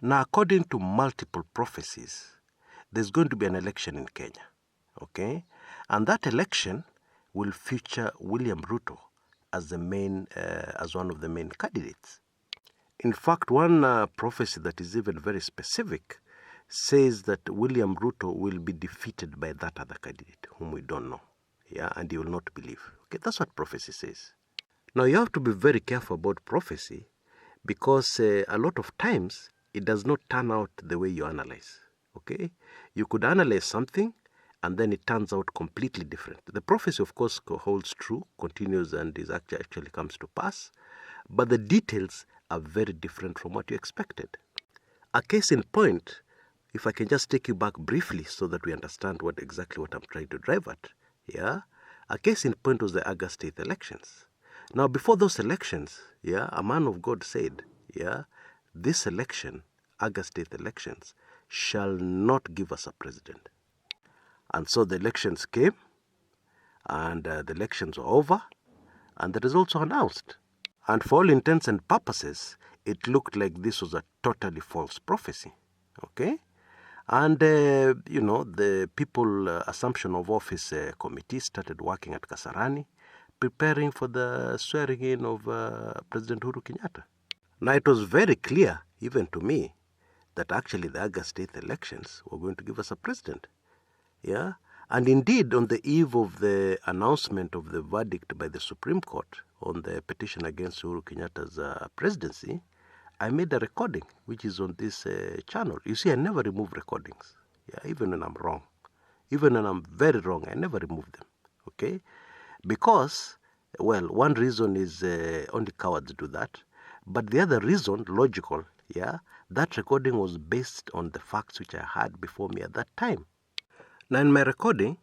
Now, according to multiple prophecies, there's going to be an election in Kenya, okay? And that election will feature William Ruto as one of the main candidates. In fact, one prophecy that is even very specific says that William Ruto will be defeated by that other candidate whom we don't know, yeah, and he will not believe. Okay, that's what prophecy says. Now, you have to be very careful about prophecy because a lot of times it does not turn out the way you analyze. Okay, you could analyze something and then it turns out completely different. The prophecy, of course, holds true, continues, and is actually comes to pass, but the details are very different from what you expected. A case in point, if I can just take you back briefly so that we understand exactly what I'm trying to drive at. Yeah, a case in point was the August 8th elections. Now, before those elections, yeah, a man of God said, yeah, this election, August 8th elections, shall not give us a president. And so the elections came, and the elections were over, and the results were announced. And for all intents and purposes, it looked like this was a totally false prophecy. Okay? And, the people Assumption of Office committee started working at Kasarani, preparing for the swearing in of President Uhuru Kenyatta. Now, it was very clear, even to me, that actually the August 8th elections were going to give us a president. Yeah? And indeed, on the eve of the announcement of the verdict by the Supreme Court on the petition against Uhuru Kenyatta's presidency, I made a recording, which is on this channel. You see, I never remove recordings, yeah, even when I'm wrong. Even when I'm very wrong, I never remove them, okay? Because, well, one reason is only cowards do that. But the other reason, logical, yeah, that recording was based on the facts which I had before me at that time. Now, in my recording,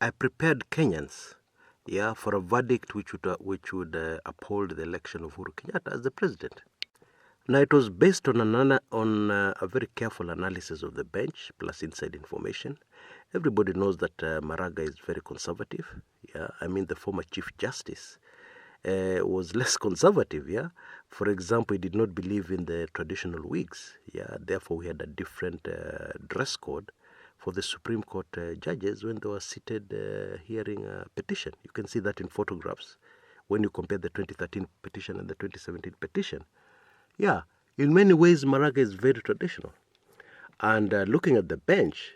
I prepared Kenyans, yeah, for a verdict which would uphold the election of Uhuru Kenyatta as the president. Now, it was based on a very careful analysis of the bench plus inside information. Everybody knows that Maraga is very conservative. Yeah, I mean the former Chief Justice was less conservative. Yeah, for example, he did not believe in the traditional wigs. Yeah, therefore we had a different dress code for the Supreme Court judges when they were seated hearing a petition. You can see that in photographs when you compare the 2013 petition and the 2017 petition. Yeah, in many ways, Maraga is very traditional. And looking at the bench,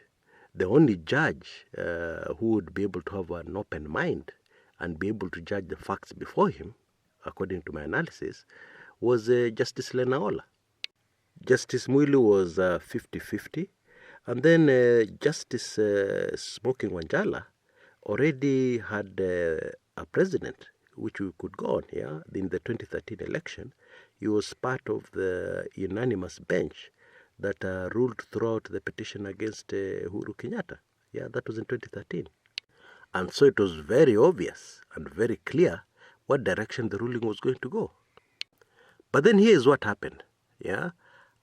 the only judge who would be able to have an open mind and be able to judge the facts before him, according to my analysis, was Justice Lenaola. Justice Mwilu was 50-50. And then Justice Smoking Wanjala already had a president, which we could go on, yeah, in the 2013 election. He was part of the unanimous bench that ruled throughout the petition against Uhuru Kenyatta. Yeah, that was in 2013. And so it was very obvious and very clear what direction the ruling was going to go. But then here is what happened. Yeah,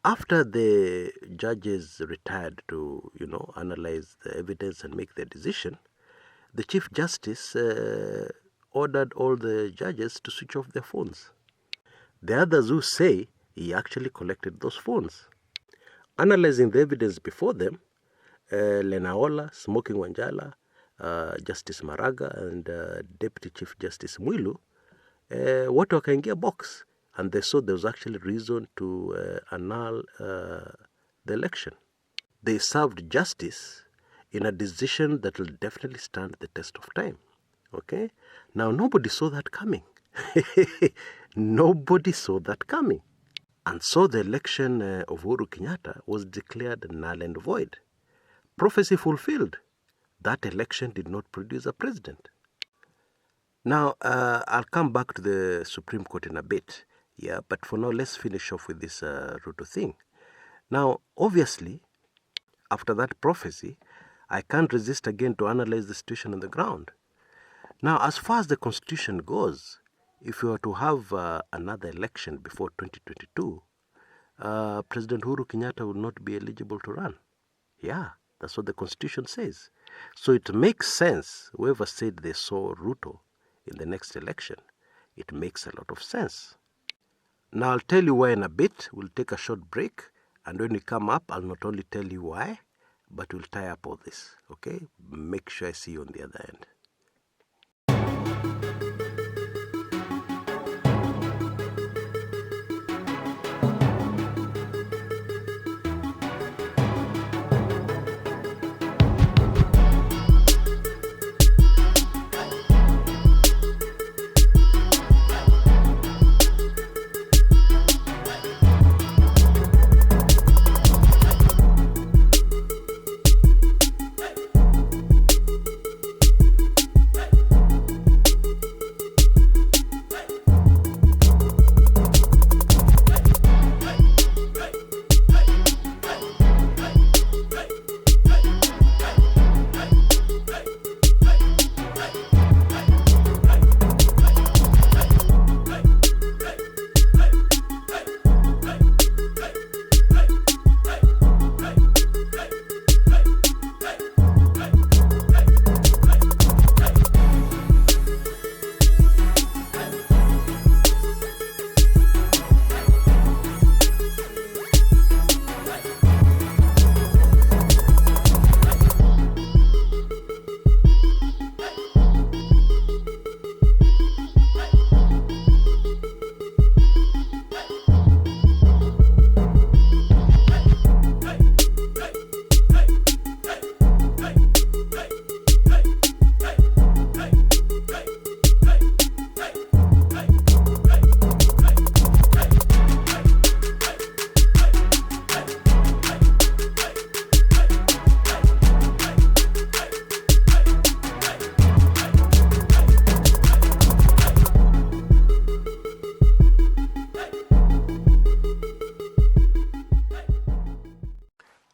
after the judges retired to, analyze the evidence and make their decision, the Chief Justice ordered all the judges to switch off their phones. The others who say he actually collected those phones. Analyzing the evidence before them, Lenaola, Smoking Wanjala, Justice Maraga, and Deputy Chief Justice Mwilu, wote wakaingia box, and they saw there was actually reason to annul the election. They served justice in a decision that will definitely stand the test of time. Okay? Now, nobody saw that coming. Nobody saw that coming. And so the election of Uhuru Kenyatta was declared null and void. Prophecy fulfilled. That election did not produce a president. Now, I'll come back to the Supreme Court in a bit. Yeah, but for now, let's finish off with this Ruto thing. Now, obviously, after that prophecy, I can't resist again to analyze the situation on the ground. Now, as far as the Constitution goes, if we were to have another election before 2022, President Uhuru Kenyatta would not be eligible to run. Yeah, that's what the Constitution says. So it makes sense. Whoever said they saw Ruto in the next election, it makes a lot of sense. Now, I'll tell you why in a bit. We'll take a short break, And when we come up, I'll not only tell you why, but we'll tie up all this, okay? Make sure I see you on the other end.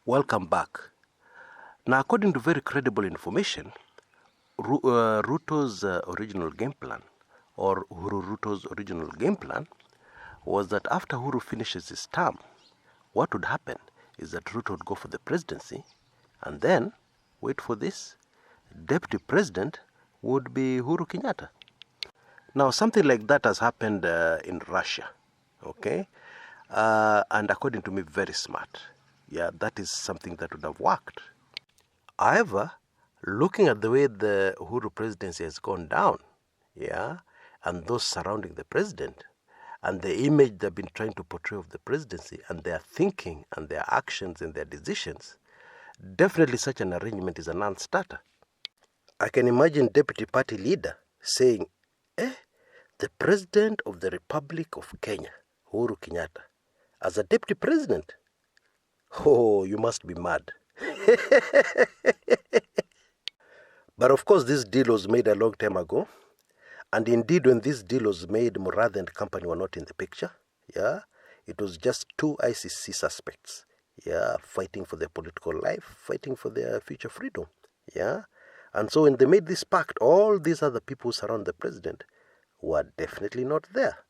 Welcome back. Now, according to very credible information, Ruto's original game plan, or Uhuru Ruto's original game plan, was that after Uhuru finishes his term, what would happen is that Ruto would go for the presidency, and then, wait for this, deputy president would be Uhuru Kenyatta. Now, something like that has happened in Russia, okay? And according to me, very smart. Yeah, that is something that would have worked. However, looking at the way the Uhuru presidency has gone down, yeah, and those surrounding the president, and the image they've been trying to portray of the presidency, and their thinking and their actions and their decisions, definitely such an arrangement is a non-starter. I can imagine deputy party leader saying, the president of the Republic of Kenya, Uhuru Kenyatta, as a deputy president? Oh, you must be mad. But of course, this deal was made a long time ago. And indeed, when this deal was made, Murathe and company were not in the picture. Yeah, it was just two ICC suspects. Yeah, fighting for their political life, fighting for their future freedom. Yeah, and so when they made this pact, all these other people who surround the president were definitely not there.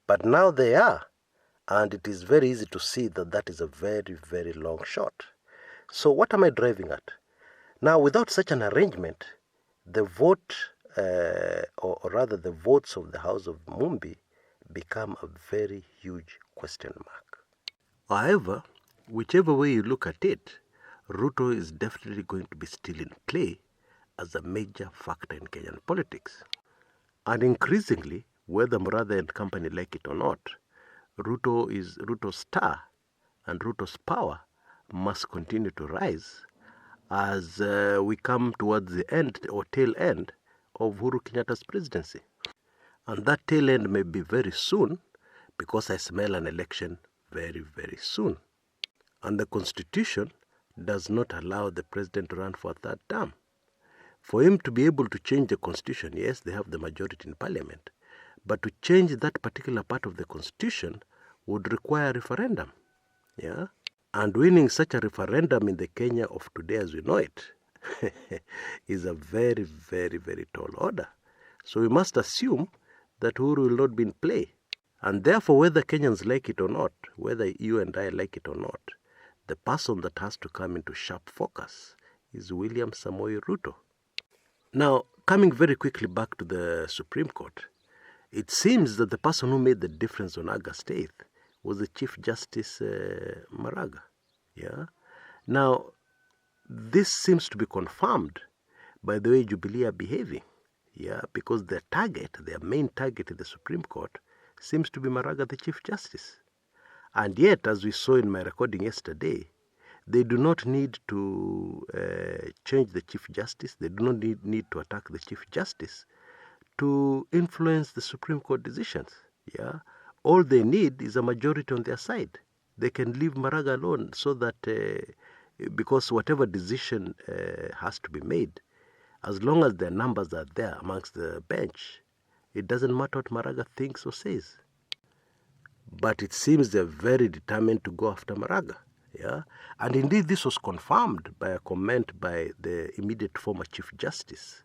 But now they are. And it is very easy to see that that is a very, very long shot. So what am I driving at? Now, without such an arrangement, the vote, or rather the votes of the House of Mumbi become a very huge question mark. However, whichever way you look at it, Ruto is definitely going to be still in play as a major factor in Kenyan politics. And increasingly, whether Murathe and company like it or not, Ruto's star and Ruto's power must continue to rise as we come towards the end or tail end of Uhuru Kenyatta's presidency. And that tail end may be very soon, because I smell an election very, very soon. And the Constitution does not allow the president to run for a third term. For him to be able to change the Constitution, yes, they have the majority in Parliament, but to change that particular part of the Constitution would require a referendum. Yeah? And winning such a referendum in the Kenya of today as we know it is a very, very, very tall order. So we must assume that Uhuru will not be in play. And therefore, whether Kenyans like it or not, whether you and I like it or not, the person that has to come into sharp focus is William Samoei Ruto. Now, coming very quickly back to the Supreme Court, it seems that the person who made the difference on August 8th was the Chief Justice Maraga. Yeah. Now, this seems to be confirmed by the way Jubilee are behaving. Yeah, because their main target in the Supreme Court seems to be Maraga, the Chief Justice. And yet, as we saw in my recording yesterday, they do not need to change the Chief Justice. They do not need to attack the Chief Justice to influence the Supreme Court decisions. Yeah, all they need is a majority on their side. They can leave Maraga alone so that, because whatever decision has to be made, as long as their numbers are there amongst the bench, it doesn't matter what Maraga thinks or says. But it seems they're very determined to go after Maraga. Yeah? And indeed, this was confirmed by a comment by the immediate former Chief Justice,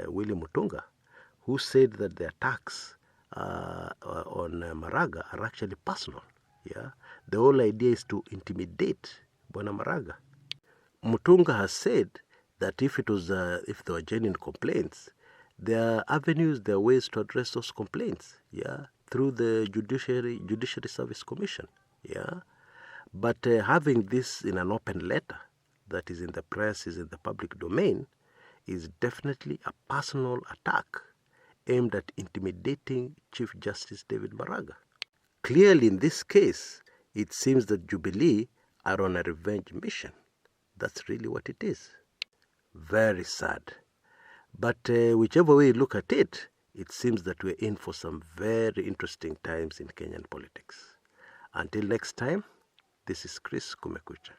William Ruto, who said that the attacks on Maraga are actually personal. Yeah? The whole idea is to intimidate Bwana Maraga. Mutunga has said that if there were genuine complaints, there are avenues, there are ways to address those complaints, yeah, through the Judiciary Service Commission, yeah. But having this in an open letter that is in the press, is in the public domain, is definitely a personal attack aimed at intimidating Chief Justice David Maraga. Clearly, in this case, it seems that Jubilee are on a revenge mission. That's really what it is. Very sad. But whichever way you look at it, it seems that we're in for some very interesting times in Kenyan politics. Until next time, this is Chris Kumekucha.